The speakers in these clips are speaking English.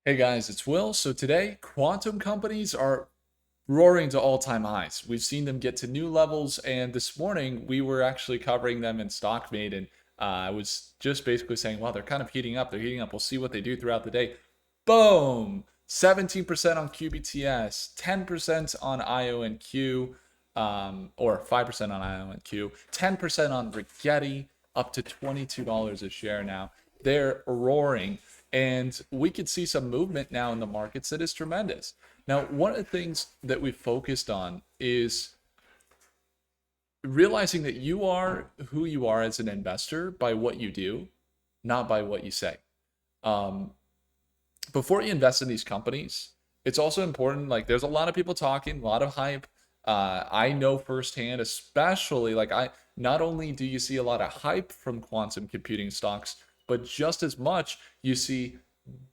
Hey guys, it's Will. So today, quantum companies are roaring to all-time highs. We've seen them get to new levels, and this morning we were actually covering them in StockMate, and I was just basically saying, well, they're kind of heating up. They're heating up. We'll see what they do throughout the day. Boom! 17% on QBTS, 10% on IONQ, or 5% on IONQ, 10% on Rigetti, up to $22 a share now. They're roaring. And we could see some movement now in the markets that is tremendous. Now, one of the things that we focused on is realizing that you are who you are as an investor by what you do, not by what you say. Um, Before you invest in these companies, it's also important. Like, there's a lot of people talking, a lot of hype. I know firsthand, especially like I. Not only do you see a lot of hype from quantum computing stocks, but just as much you see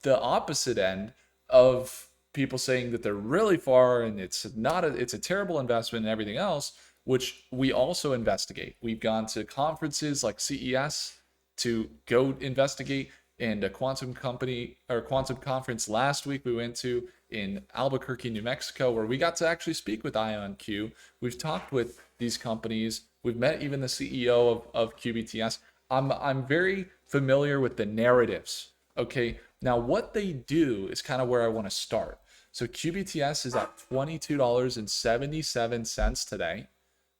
the opposite end of people saying that they're really far and it's a terrible investment and everything else, which we also investigate. We've gone to conferences like CES to go investigate, and a quantum company or quantum conference last week we went to in Albuquerque, New Mexico, where we got to actually speak with IONQ. We've talked with these companies. We've met even the CEO of QBTS. I'm very familiar with the narratives. Okay, now what they do is kind of where I want to start. So QBTS is at $22.77 today.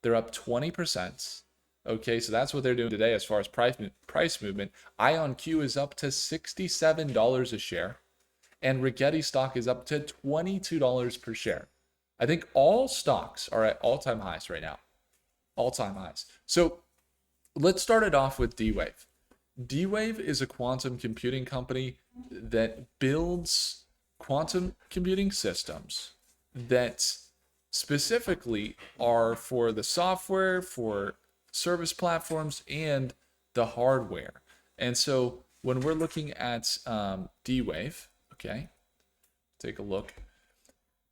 They're up 20%. Okay, so that's what they're doing today as far as price movement. IONQ is up to $67 a share, and Rigetti stock is up to $22 per share. I think all stocks are at all-time highs right now. All-time highs. So let's start it off with D-Wave. D-Wave is a quantum computing company that builds quantum computing systems that specifically are for the software, for service platforms, and the hardware. And so when we're looking at D-Wave, okay, take a look.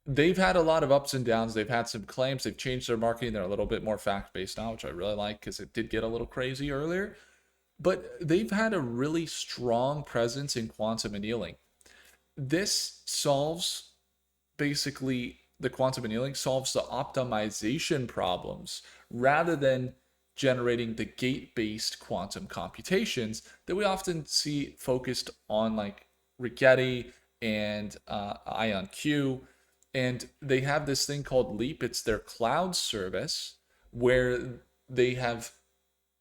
They've had a lot of ups and downs. They've had some claims. They've changed their marketing. They're a little bit more fact-based now, which I really like because it did get a little crazy earlier. But they've had a really strong presence in quantum annealing. This solves basically the quantum annealing solves the optimization problems rather than generating the gate-based quantum computations that we often see focused on, like Rigetti and IonQ. And they have this thing called Leap. It's their cloud service where they have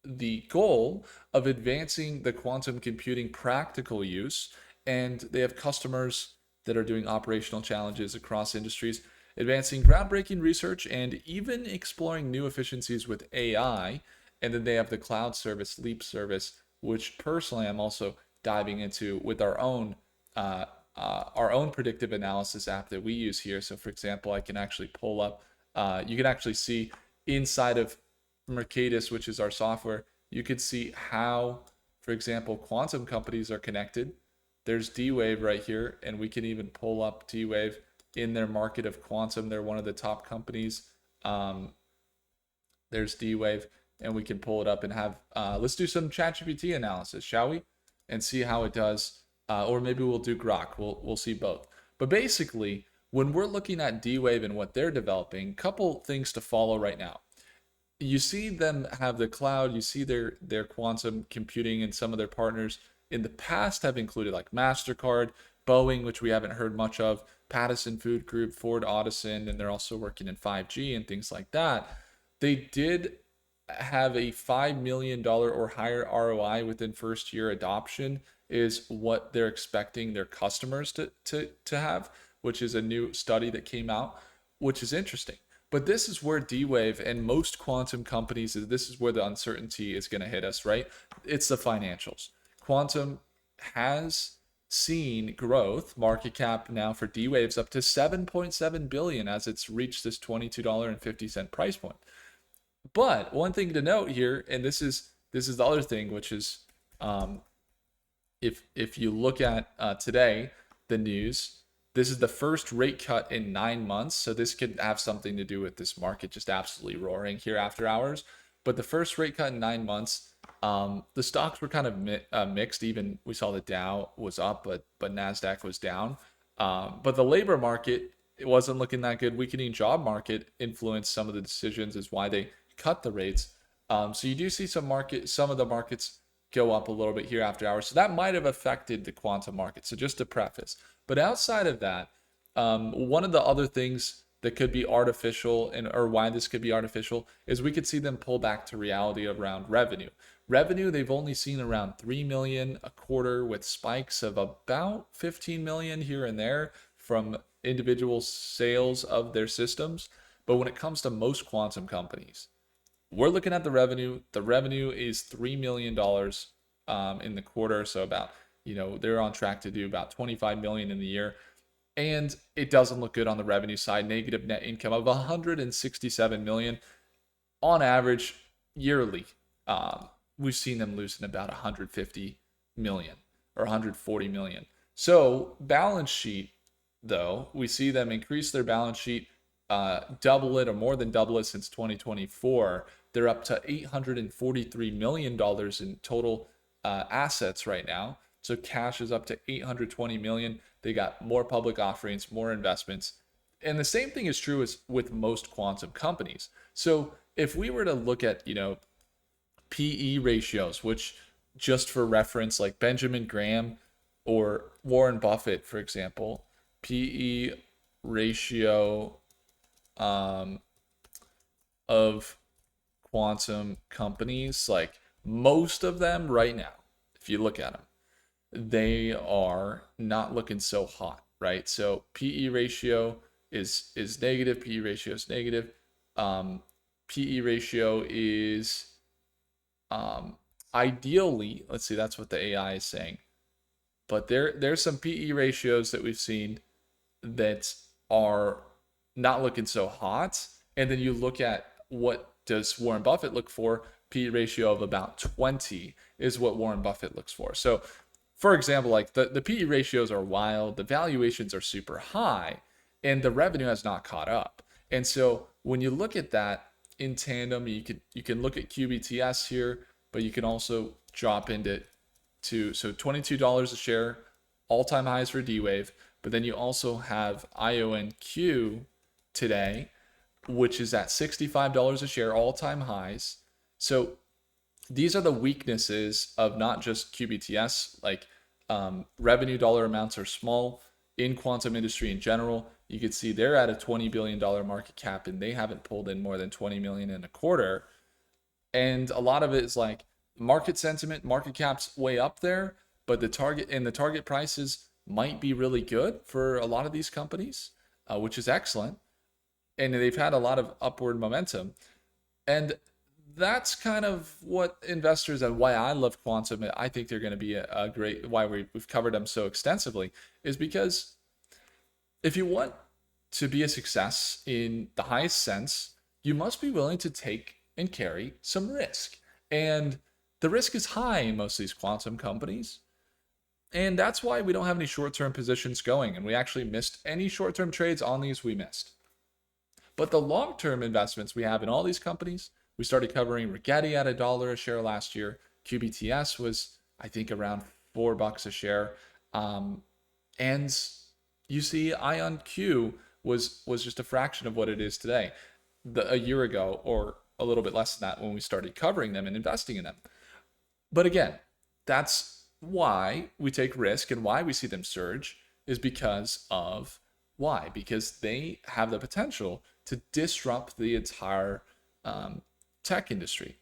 the goal of advancing the quantum computing practical use. And they have customers that are doing operational challenges across industries, advancing groundbreaking research, and even exploring new efficiencies with AI. And then they have the cloud service, Leap service, which personally I'm also diving into with our own predictive analysis app that we use here. So for example, I can actually pull up, you can actually see inside of Mercatus, which is our software, you could see how, for example, quantum companies are connected. There's D-Wave right here, and we can even pull up D-Wave in their market of quantum. They're one of the top companies. There's D-Wave, and we can pull it up and have, let's do some ChatGPT analysis, shall we? And see how it does. Or maybe we'll do Grok. We'll see both. But basically, when we're looking at D-Wave and what they're developing, couple things to follow right now. You see them have the cloud, you see their quantum computing, and some of their partners in the past have included like MasterCard, Boeing, which we haven't heard much of, Pattison Food Group, Ford Audison, and they're also working in 5G and things like that. They did have a $5 million or higher ROI within first year adoption is what they're expecting their customers to have, which is a new study that came out, which is interesting. But this is where D-Wave and most quantum companies, this is where the uncertainty is going to hit us, right? It's the financials. Quantum has seen growth, market cap now for D-Wave's up to 7.7 billion as it's reached this $22.50 price point. But one thing to note here, and this is the other thing, which is if you look at today, the news, this is the first rate cut in 9 months. So this could have something to do with this market just absolutely roaring here after hours. But the first rate cut in 9 months, the stocks were kind of mixed. Even we saw the Dow was up, but NASDAQ was down. But the labor market, it wasn't looking that good. Weakening job market influenced some of the decisions, is why they cut the rates. So you do see some of the markets go up a little bit here after hours. So that might have affected the quantum market. So just to preface, but outside of that, one of the other things that could be artificial, and or why this could be artificial, is we could see them pull back to reality around revenue. Revenue, they've only seen around 3 million a quarter, with spikes of about 15 million here and there from individual sales of their systems. But when it comes to most quantum companies, we're looking at the revenue. The revenue is $3 million in the quarter. So about, they're on track to do about 25 million in the year. And it doesn't look good on the revenue side. Negative net income of 167 million on average yearly. We've seen them losing about 150 million or 140 million. So balance sheet, though, we see them increase their balance sheet, double it or more than double it since 2024. They're up to $843 million in total assets right now. So cash is up to 820 million. They got more public offerings, more investments. And the same thing is true as with most quantum companies. So if we were to look at, PE ratios, which, just for reference, like Benjamin Graham or Warren Buffett, for example, PE ratio of quantum companies, like most of them right now, if you look at them, they are not looking so hot, right? So PE ratio is negative. PE ratio is negative. PE ratio is ideally, let's see, that's what the AI is saying. But there's some PE ratios that we've seen that are not looking so hot. And then you look at, what does Warren Buffett look for? PE ratio of about 20 is what Warren Buffett looks for. So for example, like the PE ratios are wild, the valuations are super high, and the revenue has not caught up. And so when you look at that in tandem, you can look at QBTS here, but you can also drop into so $22 a share, all-time highs for D-Wave. But then you also have IONQ today, which is at $65 a share, all-time highs. So these are the weaknesses of not just QBTS, like revenue dollar amounts are small in quantum industry in general. You can see they're at a $20 billion market cap, and they haven't pulled in more than 20 million in a quarter. And a lot of it is like market sentiment, market cap's way up there, but the target prices might be really good for a lot of these companies, which is excellent. And they've had a lot of upward momentum. And that's kind of what investors, and why I love quantum, I think they're going to be a great, why we've covered them so extensively, is because if you want to be a success in the highest sense, you must be willing to take and carry some risk. And the risk is high in most of these quantum companies. And that's why we don't have any short-term positions going. And we actually missed any short-term trades on these, we missed. But the long-term investments we have in all these companies, we started covering Rigetti at $1 a share last year. QBTS was, I think, around $4 a share. And you see IONQ was just a fraction of what it is today, a year ago, or a little bit less than that when we started covering them and investing in them. But again, that's why we take risk, and why we see them surge is because of why? Because they have the potential to disrupt the entire tech industry.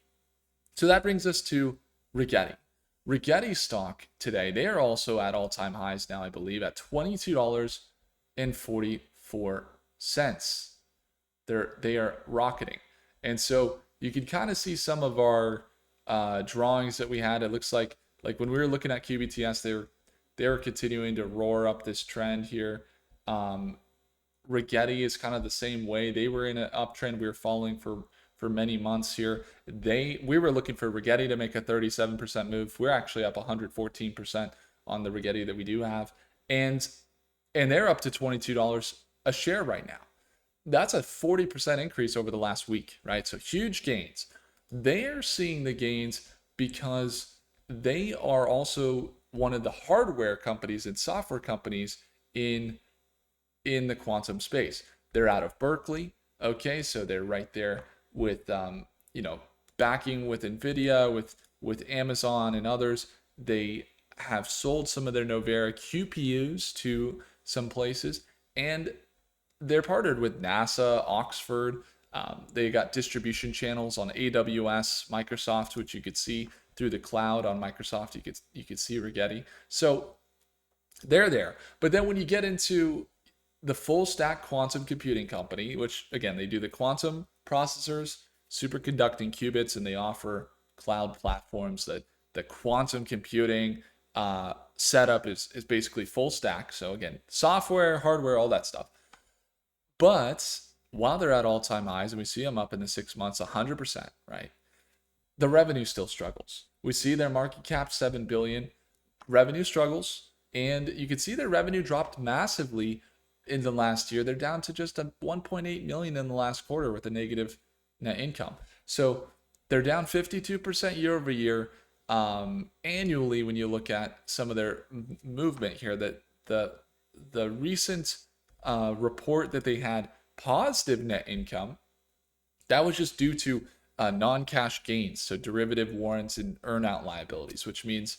So that brings us to Rigetti. Rigetti stock today, they are also at all-time highs now, I believe, at $22.44. They are rocketing. And so you can kind of see some of our drawings that we had. It looks like when we were looking at QBTS, they were continuing to roar up this trend here. Rigetti is kind of the same way. They were in an uptrend. We were following for many months here. We were looking for Rigetti to make a 37% move. We're actually up 114% on the Rigetti that we do have. And they're up to $22 a share right now. That's a 40% increase over the last week, right? So huge gains. They're seeing the gains because they are also one of the hardware companies and software companies in the quantum space. They're out of Berkeley. Okay, so they're right there with backing with Nvidia, with Amazon and others. They have sold some of their Novera QPUs to some places, and they're partnered with NASA, Oxford. They got distribution channels on AWS, Microsoft, which you could see through the cloud on Microsoft. You could see Rigetti. So they're there. But then when you get into the full stack quantum computing company, which again, they do the quantum processors, superconducting qubits, and they offer cloud platforms that the quantum computing setup is basically full stack. So again, software, hardware, all that stuff. But while they're at all-time highs, and we see them up in the 6 months 100%, right? The revenue still struggles. We see their market cap 7 billion, revenue struggles, and you can see their revenue dropped massively in the last year. They're down to just a 1.8 million in the last quarter with a negative net income. So they're down 52% year over year. Annually, when you look at some of their movement here, that the recent report that they had positive net income, that was just due to non-cash gains, so derivative warrants and earnout liabilities, which means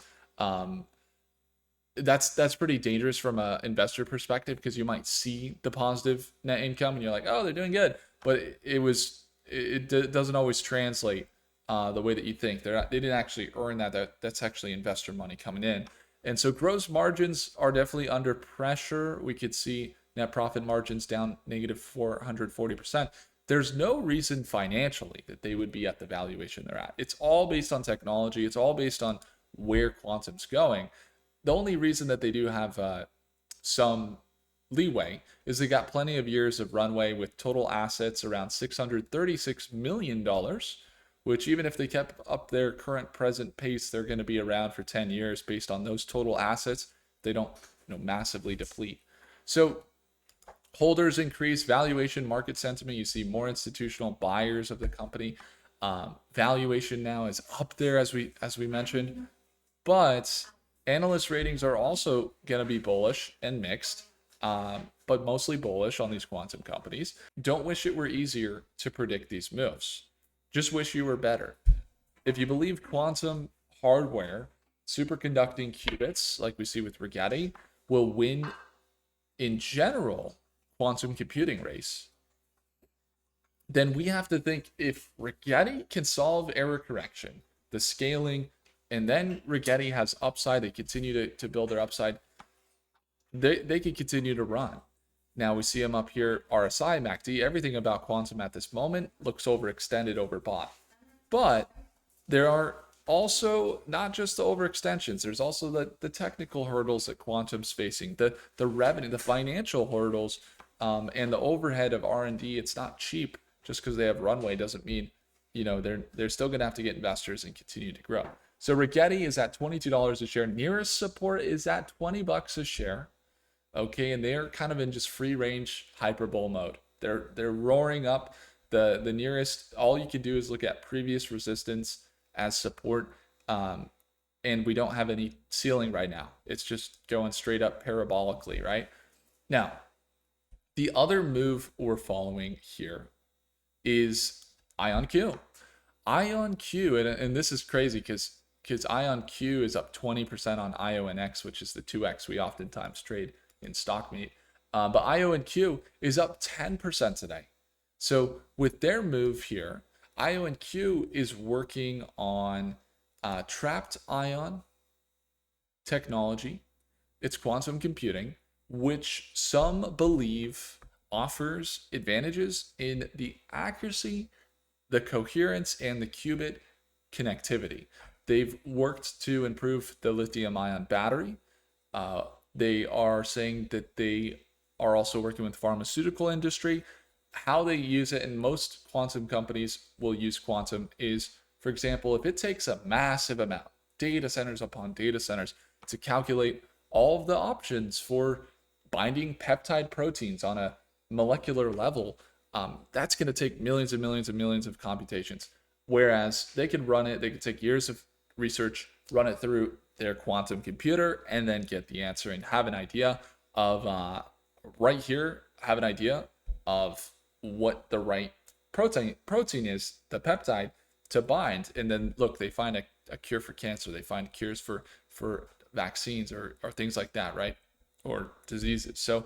that's pretty dangerous from an investor perspective, because you might see the positive net income and you're like, oh, they're doing good, but it doesn't always translate the way that you think. They didn't actually earn that. That's actually investor money coming in. And so gross margins are definitely under pressure. We could see net profit margins down negative 440%. There's no reason financially that they would be at the valuation they're at. It's all based on technology. It's all based on where quantum's going. The only reason that they do have some leeway is they got plenty of years of runway with total assets around $636 million, which even if they kept up their current present pace, they're going to be around for 10 years based on those total assets. They don't massively deplete. So holders increase, valuation, market sentiment. You see more institutional buyers of the company. Valuation now is up there, as we mentioned, but analyst ratings are also going to be bullish and mixed, but mostly bullish on these quantum companies. Don't wish it were easier to predict these moves. Just wish you were better. If you believe quantum hardware, superconducting qubits, like we see with Rigetti, will win in general quantum computing race, then we have to think, if Rigetti can solve error correction, the scaling, and then Rigetti has upside, they continue to build their upside, they can continue to run. Now we see them up here, RSI, MACD, everything about quantum at this moment looks overextended, overbought. But there are also not just the overextensions, there's also the technical hurdles that quantum's facing, the revenue, the financial hurdles, and the overhead of R&D. It's not cheap. Just because they have runway doesn't mean, they're still going to have to get investors and continue to grow. So Rigetti is at $22 a share. Nearest support is at $20 a share. Okay, and they're kind of in just free range hyperbull mode. They're roaring up. The nearest, all you can do is look at previous resistance as support, and we don't have any ceiling right now. It's just going straight up parabolically, right? Now, the other move we're following here is IONQ. IONQ, and this is crazy because IONQ is up 20% on IONX, which is the 2X we oftentimes trade in stock meet. But IONQ is up 10% today. So with their move here, IONQ is working on trapped ion technology. It's quantum computing, which some believe offers advantages in the accuracy, the coherence, and the qubit connectivity. They've worked to improve the lithium-ion battery. They are saying that they are also working with the pharmaceutical industry. How they use it, and most quantum companies will use quantum, is, for example, if it takes a massive amount, data centers upon data centers, to calculate all of the options for binding peptide proteins on a molecular level, that's going to take millions and millions and millions of computations. Whereas they could run it, they could take years of research, run it through their quantum computer, and then get the answer and have an idea of right here, have an idea of what the right protein is, the peptide to bind, and then look, they find a cure for cancer, they find cures for vaccines or things like that, right? Or diseases. So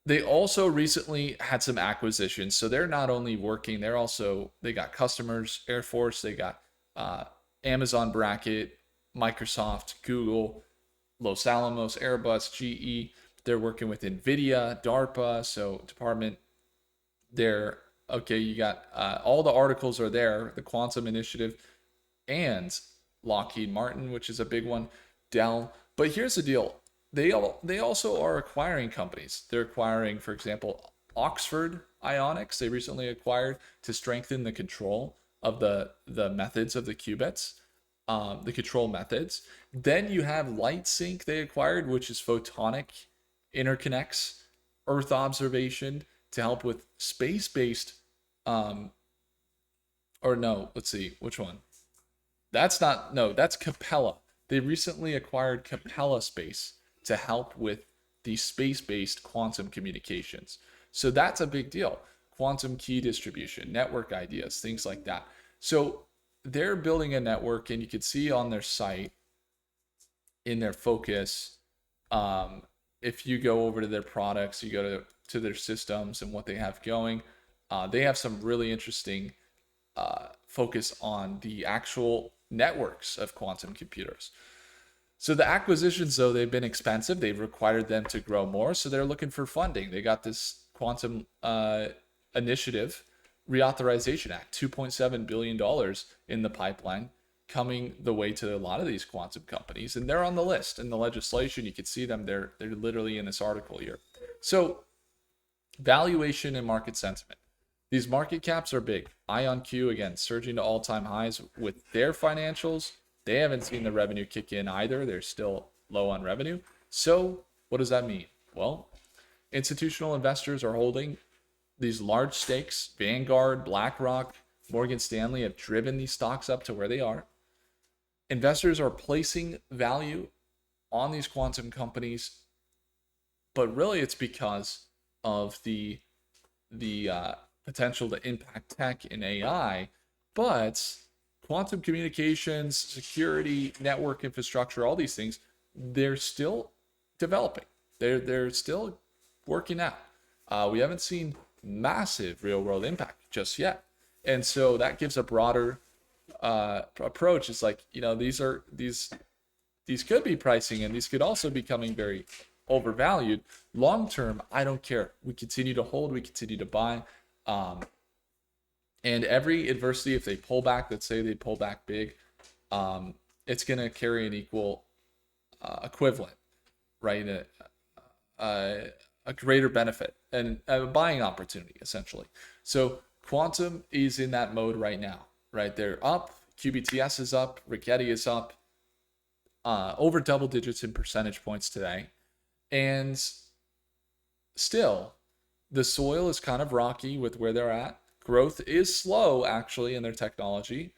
they also recently had some acquisitions. So they're not only working, they got customers, Air Force, they got uh, Amazon Bracket, Microsoft, Google, Los Alamos, Airbus, GE. They're working with NVIDIA, DARPA, so Department. They're okay. You got all the articles are there. The Quantum Initiative and Lockheed Martin, which is a big one, Dell. But here's the deal: they also are acquiring companies. They're acquiring, for example, Oxford Ionics. They recently acquired to strengthen the control of the methods of the qubits, the control methods. Then you have LightSync they acquired, which is photonic interconnects, Earth observation to help with space-based. Um, or no, let's see which one. That's not, no, that's Capella. They recently acquired Capella Space to help with the space-based quantum communications. So that's a big deal. Quantum key distribution, network ideas, things like that. So they're building a network, and you can see on their site in their focus, if you go over to their products, you go to their systems and what they have going, they have some really interesting focus on the actual networks of quantum computers. So the acquisitions, though, they've been expensive. They've required them to grow more. So they're looking for funding. They got this quantum initiative reauthorization act, $2.7 billion in the pipeline coming the way to a lot of these quantum companies. And they're on the list in the legislation. You can see them. They're literally in this article here. So valuation and market sentiment. These market caps are big. IONQ, again, surging to all-time highs with their financials. They haven't seen the revenue kick in either. They're still low on revenue. So what does that mean? Well, institutional investors are holding these large stakes. Vanguard, BlackRock, Morgan Stanley have driven these stocks up to where they are. Investors are placing value on these quantum companies, but really it's because of the potential to impact tech and AI, but quantum communications, security, network infrastructure, all these things, they're still developing. They're still working out. We haven't seen massive real world impact just yet. And so that gives a broader approach. It's like, these could be pricing, and these could also be becoming very overvalued. Long term, I don't care. We continue to hold, we continue to buy. And every adversity, if they pull back, let's say they pull back big, it's going to carry an equal equivalent, right? A greater benefit and a buying opportunity, essentially. So quantum is in that mode right now, right? They're up. QBTS is up. Rigetti is up. Over double digits in percentage points today. And still, the soil is kind of rocky with where they're at. Growth is slow, actually, in their technology,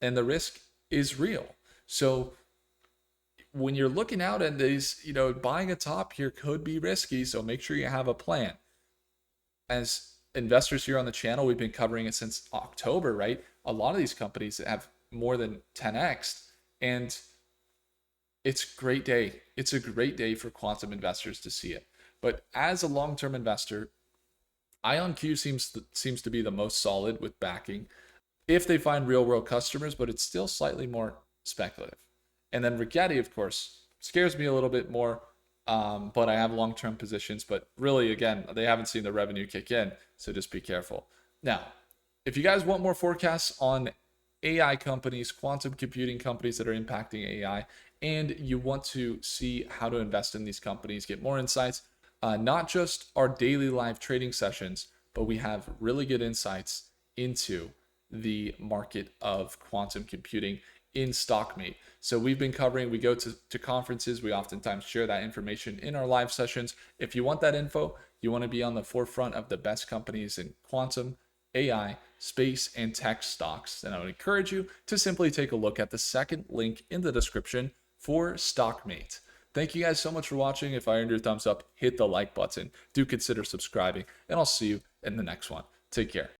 and the risk is real. So when you're looking out at these, buying a top here could be risky, so make sure you have a plan. As investors here on the channel, we've been covering it since October, right? A lot of these companies have more than 10x, and it's a great day. It's a great day for quantum investors to see it. But as a long-term investor, IONQ seems to be the most solid with backing if they find real-world customers, but it's still slightly more speculative. And then Rigetti, of course, scares me a little bit more, but I have long-term positions. But really, again, they haven't seen the revenue kick in, so just be careful. Now, if you guys want more forecasts on AI companies, quantum computing companies that are impacting AI, and you want to see how to invest in these companies, get more insights, not just our daily live trading sessions, but we have really good insights into the market of quantum computing in StockMate. So we've been covering, we go to conferences, we oftentimes share that information in our live sessions. If you want that info, you want to be on the forefront of the best companies in quantum, AI, space, and tech stocks, then I would encourage you to simply take a look at the second link in the description for StockMate. Thank you guys so much for watching. If I earned your thumbs up, hit the like button. Do consider subscribing, and I'll see you in the next one. Take care.